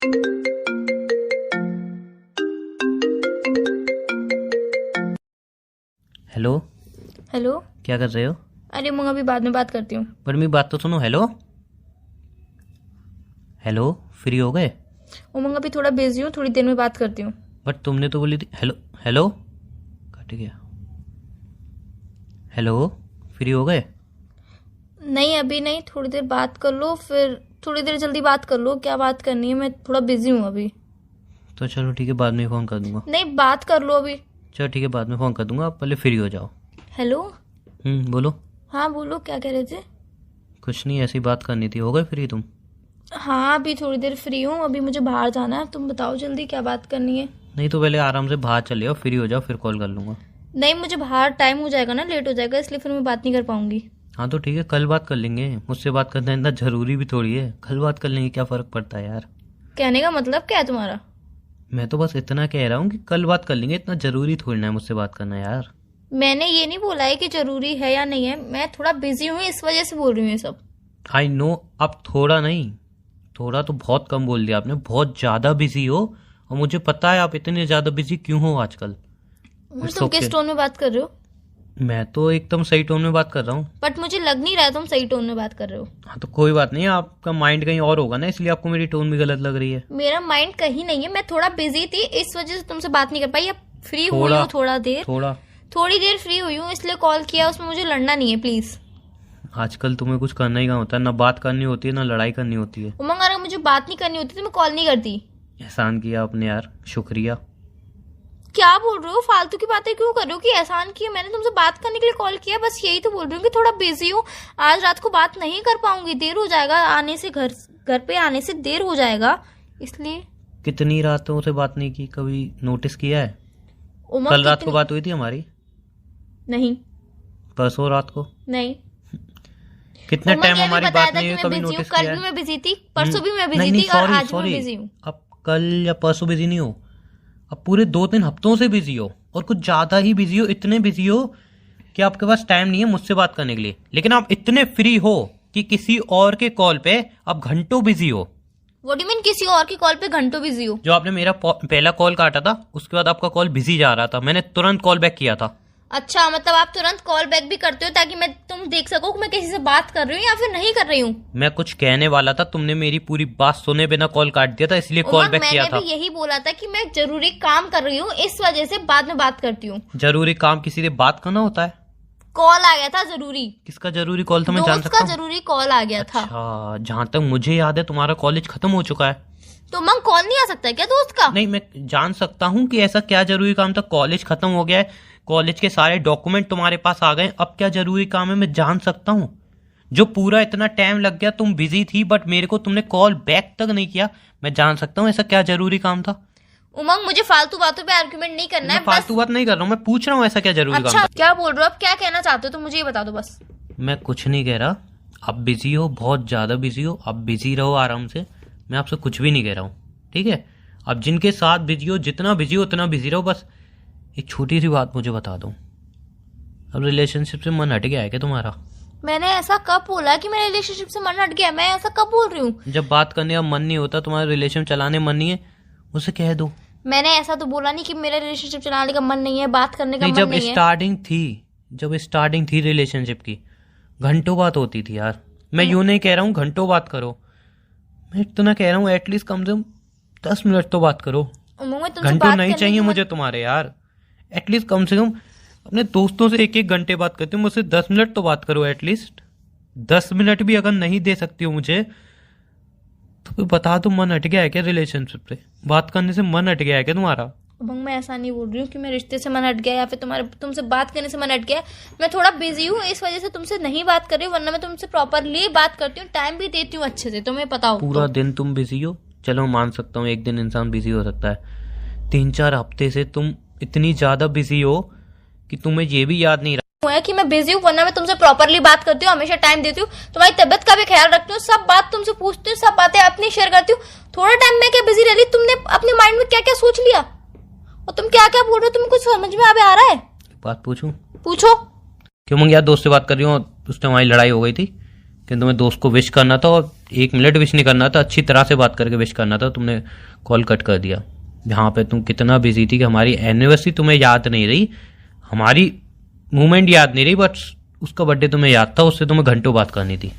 Hello. Hello. क्या कर रहे हो? अरे उमंग, अभी बाद में बात करती हूँ। पर मेरी बात तो सुनो। हेलो हेलो, फ्री हो गए? उमंग, अभी थोड़ा बिजी हूँ, थोड़ी देर में बात करती हूँ। बट तुमने तो बोली थी। हेलो हेलो, कट गया। हेलो, फ्री हो गए? नहीं अभी नहीं, थोड़ी देर बात कर लो, फिर थोड़ी देर जल्दी बात कर लो। क्या बात करनी है? मैं थोड़ा बिजी हूँ अभी। तो चलो ठीक है, बाद में फ़ोन कर दूंगा। नहीं, बात कर लो अभी। चलो ठीक है, बाद में फ़ोन कर दूंगा, आप पहले फ्री हो जाओ। हेलो। बोलो। हाँ बोलो, क्या कह रहे थे? कुछ नहीं, ऐसी बात करनी थी। हो गए फ्री तुम? हाँ अभी थोड़ी देर फ्री हूँ, अभी मुझे बाहर जाना है। तुम बताओ जल्दी क्या बात करनी है। नहीं तो पहले आराम से बाहर चले जाओ, फ्री हो जाओ, फिर कॉल कर लूंगा। नहीं, मुझे बाहर टाइम हो जाएगा ना, लेट हो जाएगा, इसलिए फिर मैं बात नहीं कर पाऊंगी। हाँ तो ठीक है, कल बात कर लेंगे। मुझसे बात करना इतना जरूरी भी थोड़ी है। कल बात कर लेंगे, क्या फ़र्क पड़ता है यार। कहने का मतलब क्या है तुम्हारा? मैं तो बस इतना कह रहा हूँ कि कल बात कर लेंगे, इतना जरूरी थोड़ी ना है मुझसे बात करना यार। मैंने ये नहीं बोला है कि जरूरी है या नहीं है, मैं थोड़ा बिजी हूँ इस वजह से बोल रही हूँ ये सब। आई नो, अब थोड़ा नहीं, थोड़ा तो बहुत कम बोल दिया आपने। बहुत ज़्यादा बिजी हो, और मुझे पता है आप इतने ज़्यादा बिजी क्यों हो आजकल। तुम किस टोन में बात कर रहे हो? मैं तो एकदम सही टोन में बात कर रहा हूँ। बट मुझे लग नहीं रहा है तुम सही टोन में बात कर रहे हो। हाँ तो कोई बात नहीं, आपका माइंड कहीं और होगा ना, इसलिए आपको मेरी टोन भी गलत लग रही है। मेरा माइंड कहीं नहीं है, मैं थोड़ा बिजी थी इस वजह से तुमसे बात नहीं कर पाई। अब फ्री हुई हूँ, थोड़ी देर फ्री हुई हूँ, इसलिए कॉल किया। उसमें मुझे लड़ना नहीं है प्लीज। आजकल तुम्हें कुछ करना ही कहाँ होता है, ना बात करनी होती है ना लड़ाई करनी होती है। उमंग, अगर मुझे बात नहीं करनी होती तो मैं कॉल नहीं करती। एहसान किया आपने यार, शुक्रिया। क्या बोल रहे हो? फालतू की बातें क्यों कर रहे हो कि एहसान किया? मैंने तुमसे बात करने के लिए कॉल किया, बस यही तो बोल रही हूँ कि थोड़ा बिजी हूँ, आज रात को बात नहीं कर पाऊंगी, देर हो जाएगा आने से, घर पे आने से देर हो जाएगा, इसलिए। कितनी रातों से बात नहीं की, कभी नोटिस किया है? उमंग, कल रात को बात हुई थी हमारी? नहीं। परसों रात को? नहीं। कितने टाइम हमारी बात नहीं हुई, कभी नोटिस किया है? कल भी मैं बिजी थी, परसों भी मैं बिजी थी, और आज भी बिजी हूँ। अब कल या परसों बिजी नहीं हो, अब पूरे 2-3 हफ्तों से बिजी हो, और कुछ ज्यादा ही बिजी हो। इतने बिजी हो कि आपके पास टाइम नहीं है मुझसे बात करने के लिए, लेकिन आप इतने फ्री हो कि किसी और के कॉल पे आप घंटों बिजी हो। व्हाट डू यू मीन किसी और के कॉल पे घंटों बिजी हो? जो आपने मेरा पहला कॉल काटा था, उसके बाद आपका कॉल बिजी जा रहा था, मैंने तुरंत कॉल बैक किया था। अच्छा, मतलब आप तुरंत कॉल बैक भी करते हो ताकि तुम देख सको कि मैं किसी से बात कर रही हूँ या फिर नहीं कर रही हूँ? मैं कुछ कहने वाला था, तुमने मेरी पूरी बात सुने बिना कॉल काट दिया था, इसलिए कॉल बैक किया था। मैंने भी यही बोला था कि मैं जरूरी काम कर रही हूँ, इस वजह से बाद में बात करती हूँ। जरूरी काम किसी से बात करना होता है? कॉल आ गया था जरूरी। किसका जरूरी कॉल था, मैं जान सकता हूँ? दोस्त का जरूरी कॉल आ गया था। अच्छा, जहाँ तक मुझे याद है तुम्हारा कॉलेज खत्म हो चुका है। तो मंग कॉल नहीं आ सकता है क्या दोस्त का? नहीं, मैं जान सकता हूँ कि ऐसा क्या जरूरी काम था। कॉलेज खत्म हो गया है, कॉलेज के सारे डॉक्यूमेंट तुम्हारे पास आ गए, अब क्या जरूरी काम है मैं जान सकता हूँ। जो पूरा इतना टाइम लग गया, तुम बिजी थी बट मेरे को तुमने कॉल बैक तक नहीं किया, मैं जान सकता हूँ ऐसा क्या जरूरी काम था। उमंग, मुझे फालतू बातों पे आर्गुमेंट नहीं करना है। फालतू बात नहीं कर रहा हूँ, मैं पूछ रहा हूँ ऐसा क्या जरूरी काम था। क्या बोल रहे हो? अब क्या कहना चाहते हो तो मुझे ये बता दो बस। मैं कुछ नहीं कह रहा, आप बिजी हो, बहुत ज्यादा बिजी हो, आप बिजी रहो आराम से, मैं आपसे कुछ भी नहीं कह रहा हूँ, ठीक है? अब जिनके साथ बिजी हो, जितना बिजी हो उतना बिजी रहो। बस एक छोटी सी बात मुझे बता दो, अब रिलेशनशिप से मन हट गया है क्या तुम्हारा? मैंने ऐसा कब बोला कि मेरे रिलेशनशिप से मन हट गया? मैं ऐसा कब बोल रही हूँ? जब बात करने का मन नहीं होता, तुम्हारा रिलेशन चलाने मन नहीं है, उसे कह दो। मैंने ऐसा तो बोला नहीं कि मेरा रिलेशनशिप चलाने का मन नहीं है, बात करने का मन नहीं है। जब स्टार्टिंग थी रिलेशनशिप की, घंटों बात होती थी यार। मैं यूं नहीं कह रहा हूँ घंटों बात करो, मैं इतना कह रहा हूँ एटलीस्ट कम से कम 10 मिनट तो बात करो। घंटों नहीं चाहिए मुझे तुम्हारे यार, एटलीस्ट कम से कम अपने दोस्तों से 1-1 घंटे बात करती हूँ, मुझसे 10 मिनट तो बात करो एटलीस्ट। 10 मिनट भी अगर नहीं दे सकती हो मुझे तो फिर बता दो, मन हट गया है क्या रिलेशनशिप से? बात करने से मन हट गया है क्या तुम्हारा? मैं ऐसा नहीं बोल रही हूँ कि मैं रिश्ते से मन हट गया या फिर तुमसे बात करने से मन हट गया। मैं थोड़ा बिजी हूँ, इस वजह से तुमसे नहीं बात कर रही हूँ, वरना मैं तुमसे प्रॉपरली बात करती हूँ, टाइम भी देती हूँ अच्छे से, तुम्हें पता हो। पूरा दिन तुम बिजी हो, चलो मान सकता हूँ, एक दिन इंसान बिजी हो सकता है। 3-4 हफ्ते से तुम इतनी ज्यादा बिजी हो कि तुम्हें ये भी याद नहीं है कि मैं बिजी हूँ, वरना मैं तुमसे प्रॉपरली बात करती हूँ, हमेशा टाइम देती हूँ, तुम्हारी तबियत का भी ख्याल रखती हूँ, सब बात तुमसे पूछती हूँ, सब बातें अपनी शेयर करती हूँ। थोड़ा टाइम में क्या बिजी रह रही? तुमने अपने माइंड में क्या क्या सोच लिया और तुम क्या क्या बोल रहे हो? तुम्हें कुछ समझ में आ रहा है? बात पूछूं? पूछो। क्यों मंग यार, दोस्त से बात कर रही हूँ, उसने हमारी लड़ाई हो गई थी कि तुम्हें दोस्त को विश करना था और 1 मिनट विश नहीं करना था, अच्छी तरह से बात करके विश करना था, तुमने कॉल कट कर दिया। जहाँ पे तुम कितना बिजी थी कि हमारी एनिवर्सरी तुम्हें याद नहीं रही, हमारी मूवमेंट याद नहीं रही, बट उसका बर्थडे तुम्हें याद था, उससे तुम्हें घंटों बात करनी थी।